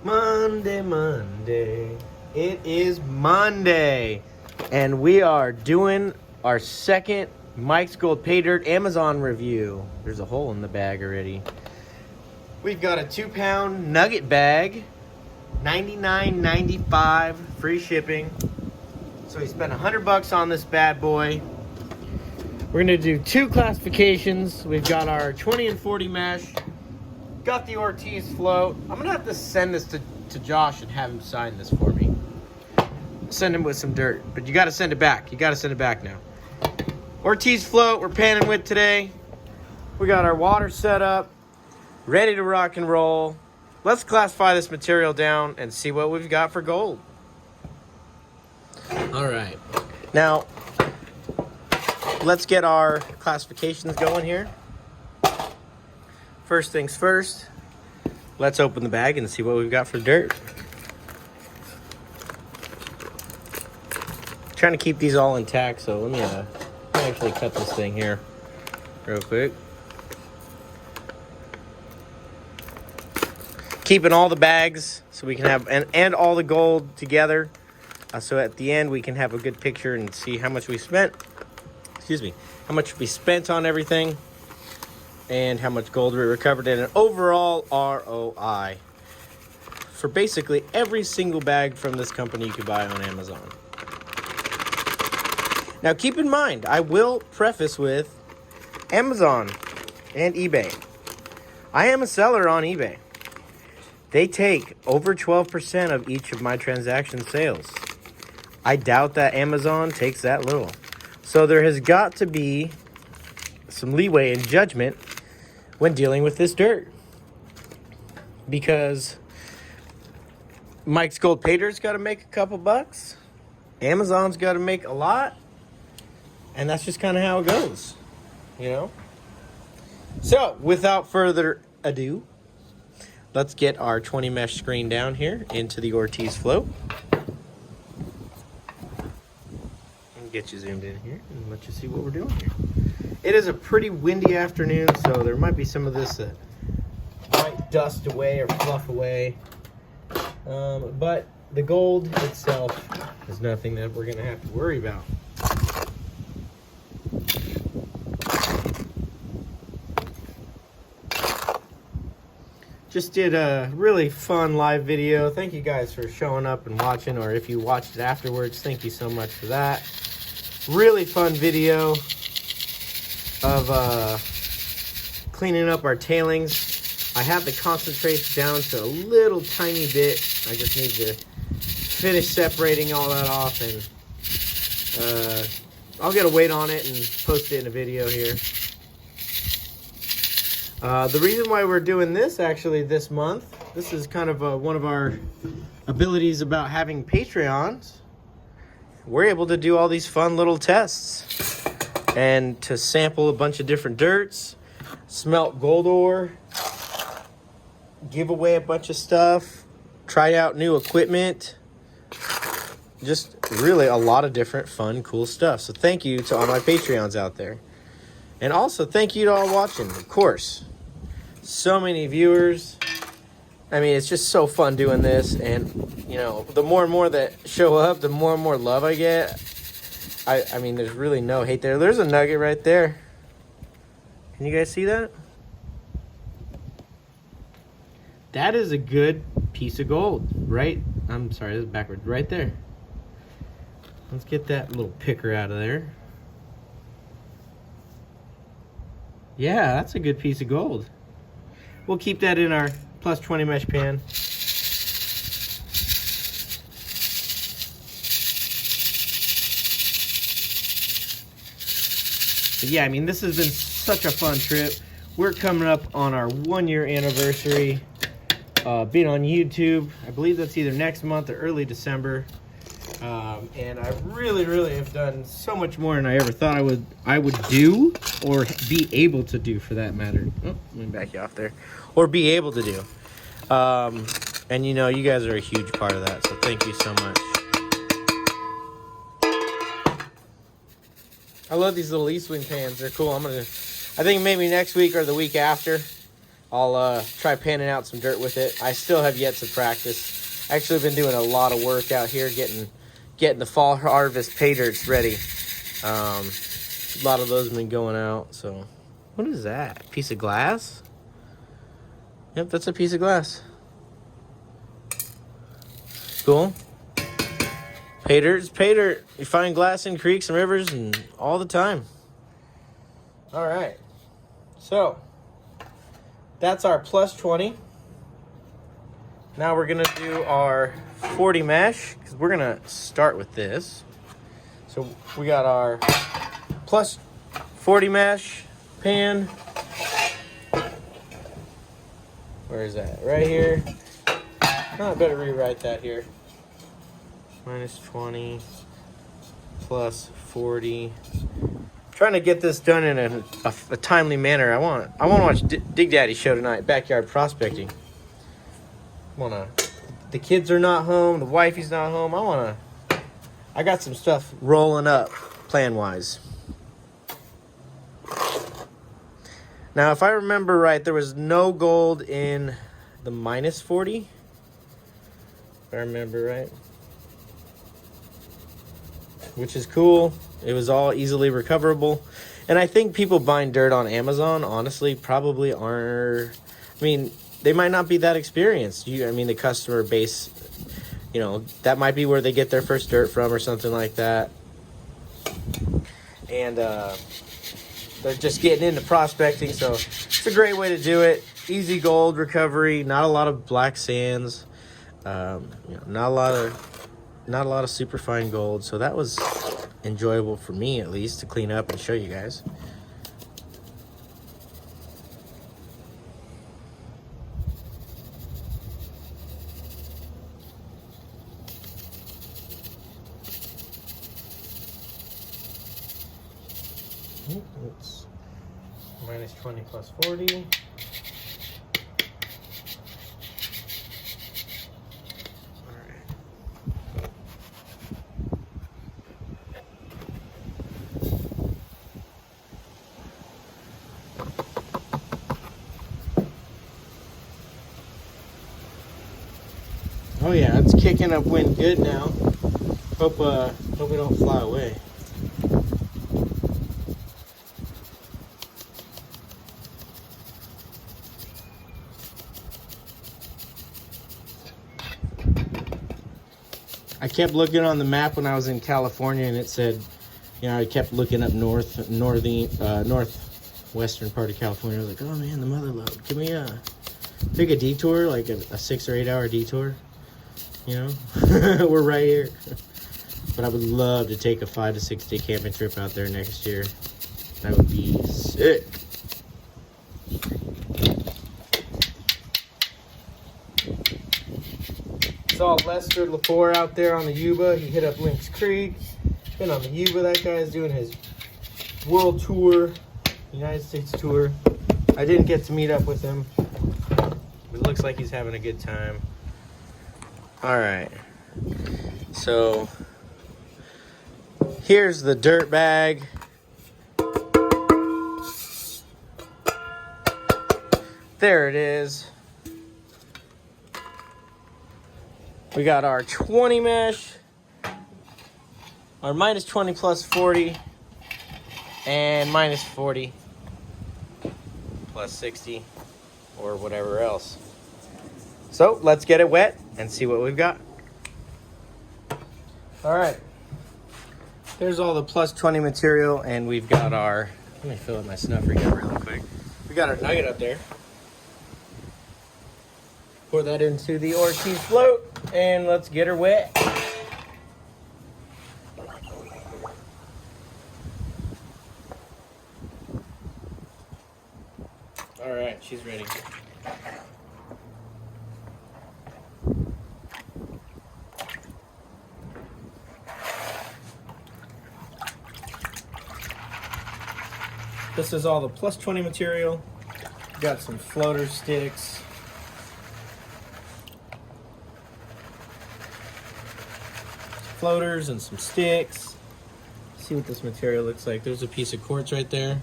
Monday, Monday. It is Monday. And we are doing our second Mikesgoldpaydirt Amazon review. There's a hole in the bag already. We've got a 2-pound Nugget bag. $99.95 free shipping. So we spent $100 on this bad boy. We're gonna do two classifications. We've got our 20 and 40 mesh. Got the Ortiz float. I'm gonna have to send this to Josh and have him sign this for me. Send him with some dirt, but you gotta send it back. You gotta send it back now. Ortiz float we're panning with today. We got our water set up, ready to rock and roll. Let's classify this material down and see what we've got for gold. All right, now let's get our classifications going here. First things first, let's open the bag and see what we've got for dirt. Trying to keep these all intact, so let me actually cut this thing here real quick. Keeping all the bags so we can have, and all the gold together. So at the end we can have a good picture and see how much we spent. Excuse me, how much we spent on everything. And how much gold we recovered in an overall ROI for basically every single bag from this company you could buy on Amazon. Now keep in mind, I will preface with Amazon and eBay. I am a seller on eBay. They take over 12% of each of my transaction sales. I doubt that Amazon takes that little. So there has got to be some leeway in judgment when dealing with this dirt, because Mikesgoldpaydirt's got to make a couple bucks, Amazon's got to make a lot, and that's just kind of how it goes, you know. So without further ado, let's get our 20 mesh screen down here into the Ortiz float. And get you zoomed in here and let you see what we're doing here. It is a pretty windy afternoon, so there might be some of this that might dust away or fluff away. But the gold itself is nothing that we're going to have to worry about. Just did a really fun live video. Thank you guys for showing up and watching, or if you watched it afterwards, thank you so much for that. Really fun video of cleaning up our tailings. I have the concentrates down to a little tiny bit. I just need to finish separating all that off, and I'll get a weight on it and post it in a video here. The reason why we're doing this actually this month, this is kind of one of our abilities about having Patreons. We're able to do all these fun little tests and to sample a bunch of different dirts, smelt gold ore, give away a bunch of stuff, try out new equipment, just really a lot of different fun, cool stuff. So thank you to all my Patreons out there. And also thank you to all watching, of course. So many viewers. I mean, it's just so fun doing this, and you know, the more and more that show up, the more and more love I get. I mean, there's really no hate there. There's a nugget right there. Can you guys see that? That is a good piece of gold, right? I'm sorry, this is backwards. Right there. Let's get that little picker out of there. Yeah, that's a good piece of gold. We'll keep that in our plus 20 mesh pan. But yeah, I mean, this has been such a fun trip. We're coming up on our 1-year anniversary being on YouTube. I believe that's either next month or early December. And I really have done so much more than I ever thought I would do, or be able to do, for that matter. Oh, let me back you off there. Or be able to do. And you know, you guys are a huge part of that, so thank you so much. I love these little east wing pans. They're cool. I think maybe next week or the week after, I'll try panning out some dirt with it. I still have yet to practice. Actually, I've been doing a lot of work out here getting the fall harvest pay dirts ready. A lot of those have been going out. So, what is that? Piece of glass? Yep, that's a piece of glass. Cool. Pay dirt is pay dirt. You find glass in creeks and rivers and all the time. All right. So, that's our plus 20. Now we're going to do our 40 mesh, because we're going to start with this. So we got our plus 40 mesh pan. Where is that? Right here. Oh, I better rewrite that here. Minus 20 plus 40. Trying to get this done in a timely manner. I want to watch Dig Daddy's show tonight, Backyard Prospecting. The kids are not home, the wifey's not home. I got some stuff rolling up plan-wise. Now, if I remember right, there was no gold in the minus 40. If I remember right. Which is cool. It was all easily recoverable. And I think people buying dirt on Amazon, honestly, probably aren't... I mean, they might not be that experienced. The customer base, that might be where they get their first dirt from or something like that. And they're just getting into prospecting, so it's a great way to do it. Easy gold recovery, not a lot of black sands, not a lot of super fine gold. So that was enjoyable for me, at least, to clean up and show you guys. It's minus 20 plus 40. Oh yeah, it's kicking up wind good now. Hope we don't fly away. I kept looking on the map when I was in California, and it said, I kept looking up northwestern part of California. I was like, oh man, the mother lode. Can we take a detour, like a 6 or 8 hour detour? We're right here. But I would love to take a 5 to 6 day camping trip out there next year. That would be sick. Saw Lester Lepore out there on the Yuba. He hit up Lynx Creek. Been on the Yuba. That guy's doing his world tour, United States tour. I didn't get to meet up with him. It looks like he's having a good time. Alright. So, here's the dirt bag. There it is. We got our 20 mesh, our minus 20 plus 40, and minus 40 plus 60, or whatever else. So let's get it wet and see what we've got. All right, there's all the plus 20 material, and we've got our, let me fill up my snuffer here really quick. We got our nugget up there. Pour that into the Ortiz float, and let's get her wet. All right, she's ready. This is all the plus 20 material. Got some floater sticks. Floaters and some sticks. See what this material looks like. There's a piece of quartz right there.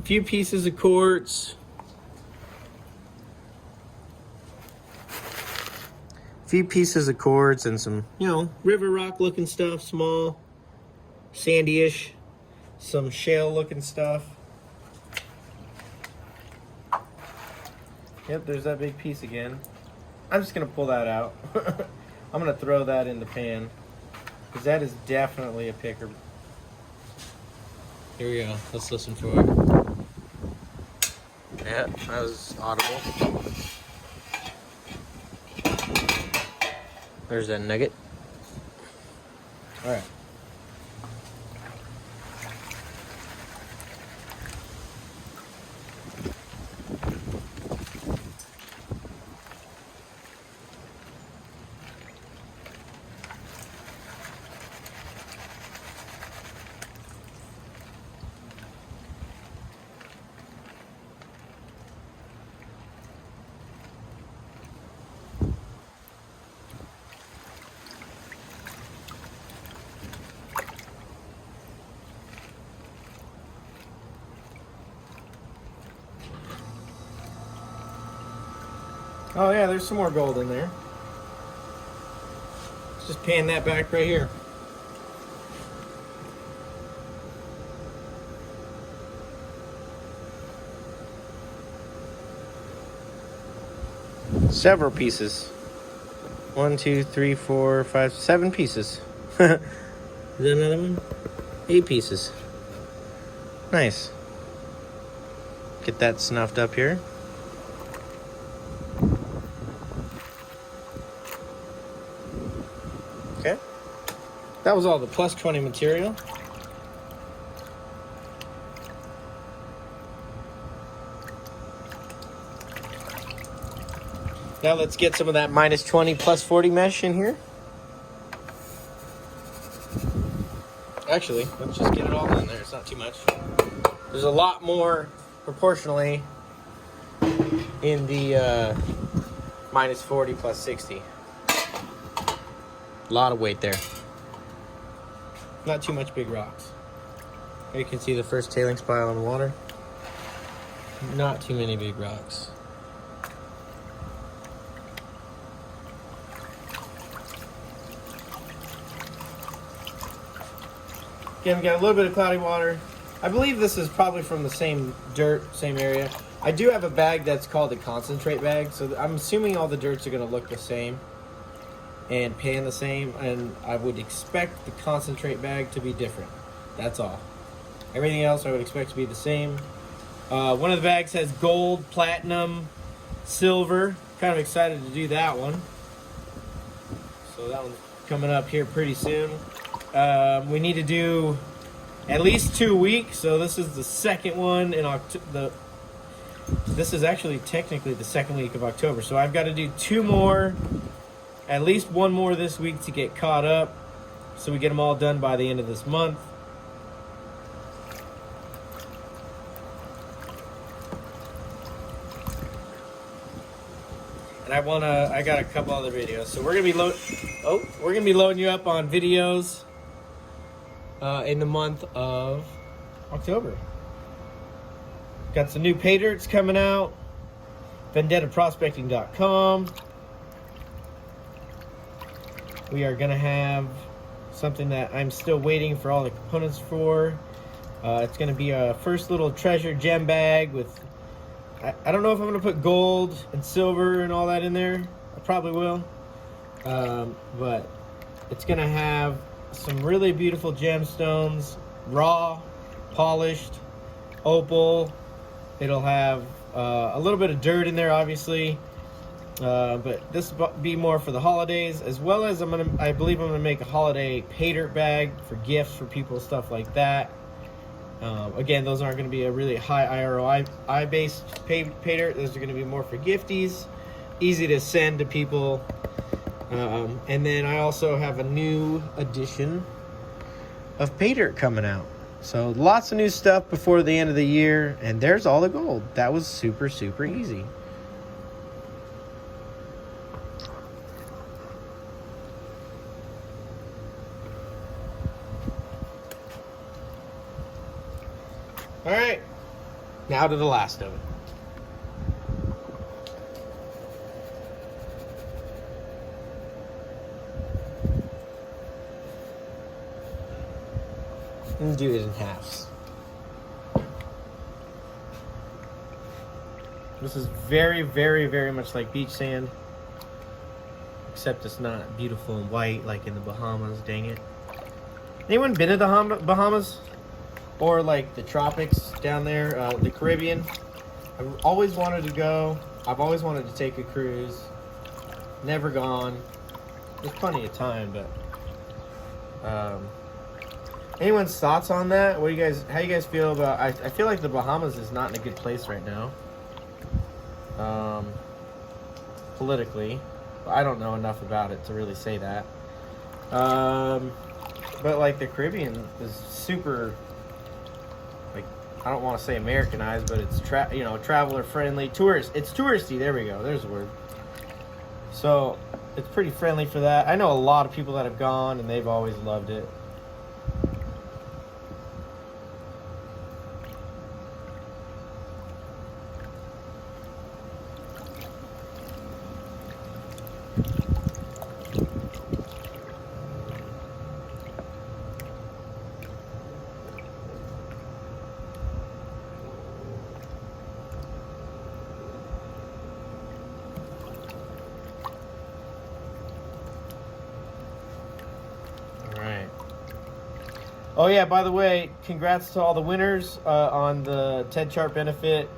few pieces of quartz. Few pieces of quartz and some, you know, river rock looking stuff, small, sandy-ish, some shale looking stuff. Yep, there's that big piece again. I'm just gonna pull that out. I'm gonna throw that in the pan because that is definitely a picker. Here we go. Let's listen for it. Yeah, that was audible. There's that nugget. All right. Oh yeah, there's some more gold in there. Let's just pan that back right here. Several pieces. 1, 2, 3, 4, 5, 7 pieces. Is that another one? 8 pieces. Nice. Get that snuffed up here. Okay. That was all the plus 20 material. Now let's get some of that minus 20 plus 40 mesh in here. Actually, let's just get it all in there. It's not too much. There's a lot more proportionally in the minus 40 plus 60. A lot of weight there. Not too much big rocks. Here you can see the first tailings pile in the water. Not too many big rocks. Again, we got a little bit of cloudy water. I believe this is probably from the same dirt, same area. I do have a bag that's called a concentrate bag, so I'm assuming all the dirts are gonna look the same and pan the same, and I would expect the concentrate bag to be different. That's all. Everything else I would expect to be the same. One of the bags has gold, platinum, silver. Kind of excited to do that one. So that one's coming up here pretty soon. We need to do at least 2 weeks, so this is the second one in October. This is actually technically the second week of October, so I've got to do 2 more, at least 1 more this week to get caught up, so we get them all done by the end of this month. And I got a couple other videos, so we're gonna be loading you up on videos in the month of October. Got some new Paydirts coming out. VendettaProspecting.com. We are gonna have something that I'm still waiting for all the components for. It's gonna be a first little treasure gem bag with, I don't know if I'm gonna put gold and silver and all that in there. I probably will. But it's gonna have some really beautiful gemstones, raw, polished, opal. It'll have a little bit of dirt in there, obviously. But this will be more for the holidays, as well as I believe I'm gonna make a holiday Paydirt bag for gifts for people, stuff like that. Again, those aren't going to be a really high ROI based Paydirt. Those are going to be more for gifties, easy to send to people. And then I also have a new edition of Paydirt coming out. So lots of new stuff before the end of the year, and there's all the gold. That was super, super easy. All right, Now to the last of it. And do it in halves. This is very, very, very much like beach sand, except it's not beautiful and white like in the Bahamas. Dang it! Anyone been to the Bahamas or like the tropics down there, the Caribbean? I've always wanted to go. I've always wanted to take a cruise. Never gone. There's plenty of time, but anyone's thoughts on that? What do you guys? How you guys feel about? I feel like the Bahamas is not in a good place right now. Politically, I don't know enough about it to really say that. But like the Caribbean is super, like, I don't want to say Americanized, but it's traveler friendly, tourist. It's touristy. There we go. There's the word. So it's pretty friendly for that. I know a lot of people that have gone and they've always loved it. Oh yeah, by the way, congrats to all the winners on the Ted Chart benefit.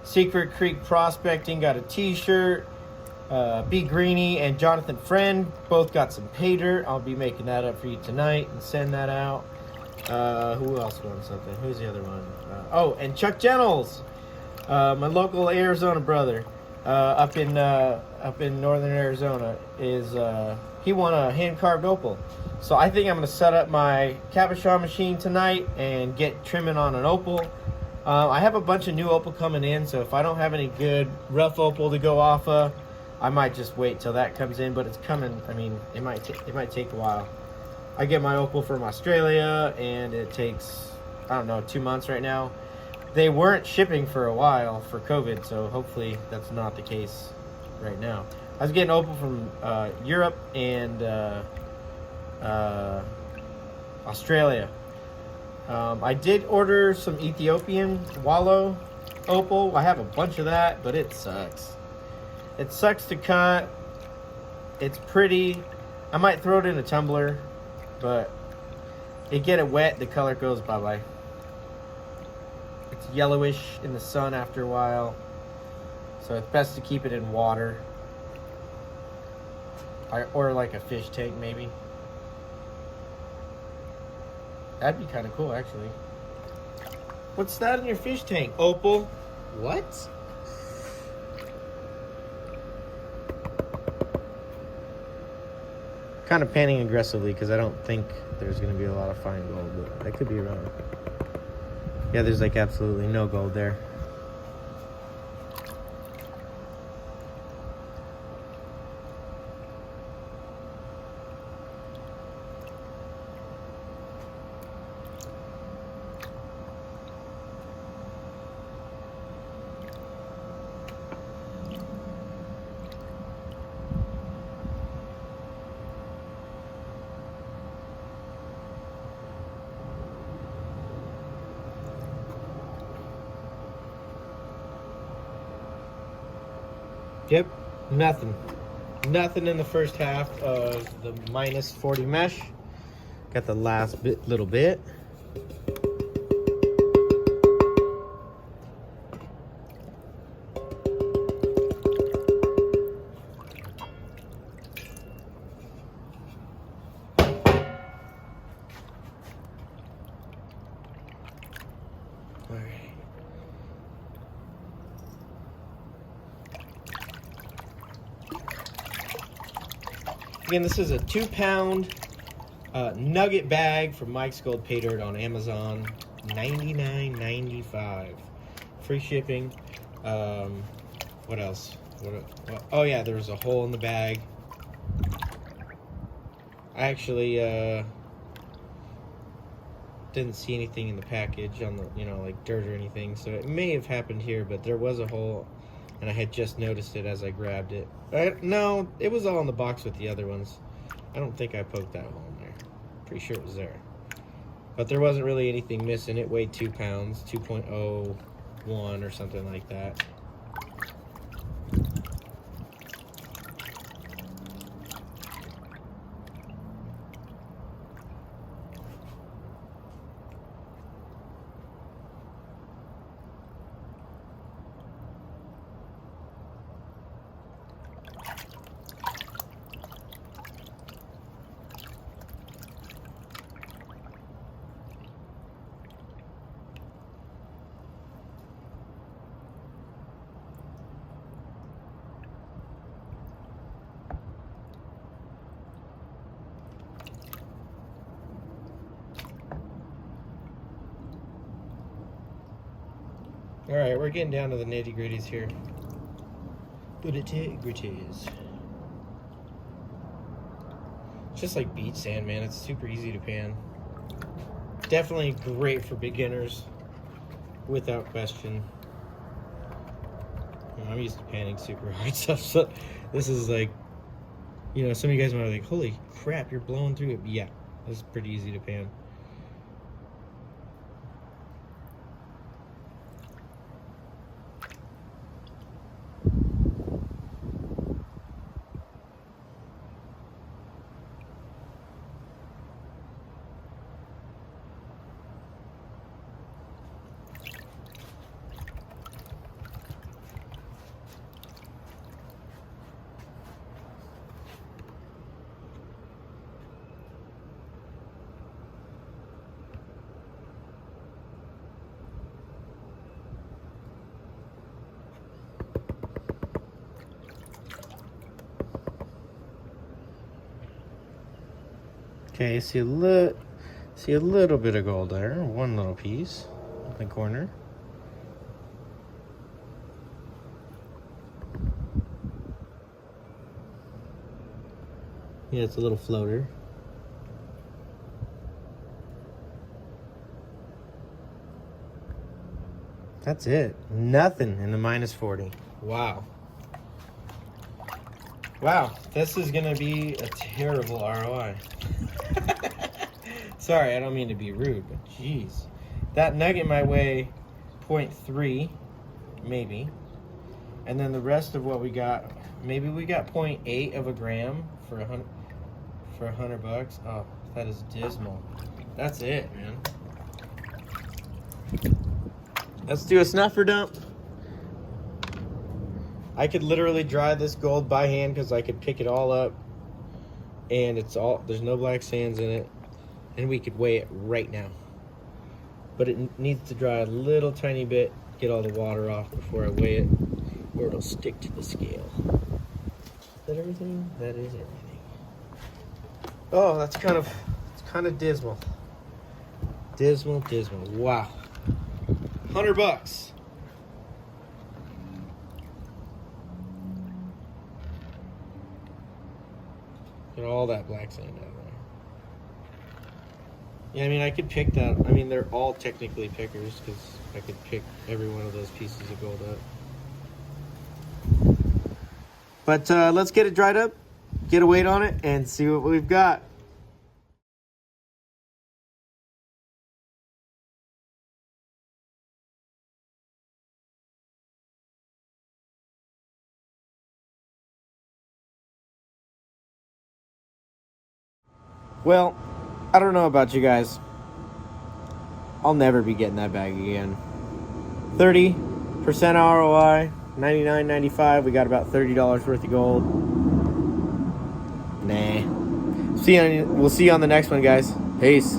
Secret Creek Prospecting got a t-shirt. B Greeny and Jonathan Friend both got some Paydirt. I'll be making that up for you tonight and send that out. Who else won something? Who's the other one? Oh, and Chuck Jennels, my local Arizona brother, up in northern Arizona, he won a hand-carved opal. So I think I'm going to set up my cabochon machine tonight and get trimming on an opal. I have a bunch of new opal coming in, so if I don't have any good rough opal to go off of, I might just wait till that comes in, but it's coming. I mean, it might take a while. I get my opal from Australia, and it takes, I don't know, 2 months right now. They weren't shipping for a while for COVID, so hopefully that's not the case right now. I was getting opal from Europe and Australia. I did order some Ethiopian wallow opal. I have a bunch of that, but it sucks. It sucks to cut. It's pretty. I might throw it in a tumbler, but it get it wet, the color goes bye-bye. It's yellowish in the sun after a while, so it's best to keep it in water. Or like a fish tank maybe. That'd be kind of cool, actually. What's that in your fish tank? Opal? What? Kind of panning aggressively because I don't think there's going to be a lot of fine gold, but I could be wrong. Yeah, there's like absolutely no gold there. Yep, nothing. Nothing in the first half of the minus 40 mesh. Got the last little bit. All right. Again, this is a 2-pound Nugget bag from Mikesgoldpaydirt on Amazon. $99.95. Free shipping. What else? Oh yeah, there's a hole in the bag. I actually didn't see anything in the package on the, you know, like dirt or anything. So it may have happened here, but there was a hole, and I had just noticed it as I grabbed it. No, it was all in the box with the other ones. I don't think I poked that hole in there. Pretty sure it was there. But there wasn't really anything missing. It weighed 2 pounds, 2.01 or something like that. All right, we're getting down to the nitty-gritties here. Nitty-gritties. It's just like beach sand, man. It's super easy to pan. Definitely great for beginners, without question. You know, I'm used to panning super hard stuff, so this is like, you know, some of you guys might be like, holy crap, you're blowing through it. But yeah, this is pretty easy to pan. Okay, see a little bit of gold there. One little piece in the corner. Yeah, it's a little floater. That's it. Nothing in the -40. Wow. Wow, this is gonna be a terrible ROI. Sorry, I don't mean to be rude, but jeez. That nugget might weigh 0.3, maybe. And then the rest of what we got, maybe we got 0.8 of a gram for $100 bucks. Oh, that is dismal. That's it, man. Let's do a snuffer dump. I could literally dry this gold by hand because I could pick it all up, and there's no black sands in it, and we could weigh it right now. But it needs to dry a little tiny bit, get all the water off before I weigh it, or it'll stick to the scale. Is that everything? That is everything. Oh, it's kind of dismal. Dismal. Wow. $100. Get all that black sand out of there. Yeah, I mean, I could pick that. I mean, they're all technically pickers because I could pick every one of those pieces of gold up. But let's get it dried up, get a weight on it, and see what we've got. Well, I don't know about you guys. I'll never be getting that bag again. 30% ROI, $99.95. We got about $30 worth of gold. Nah. We'll see you on the next one, guys. Peace.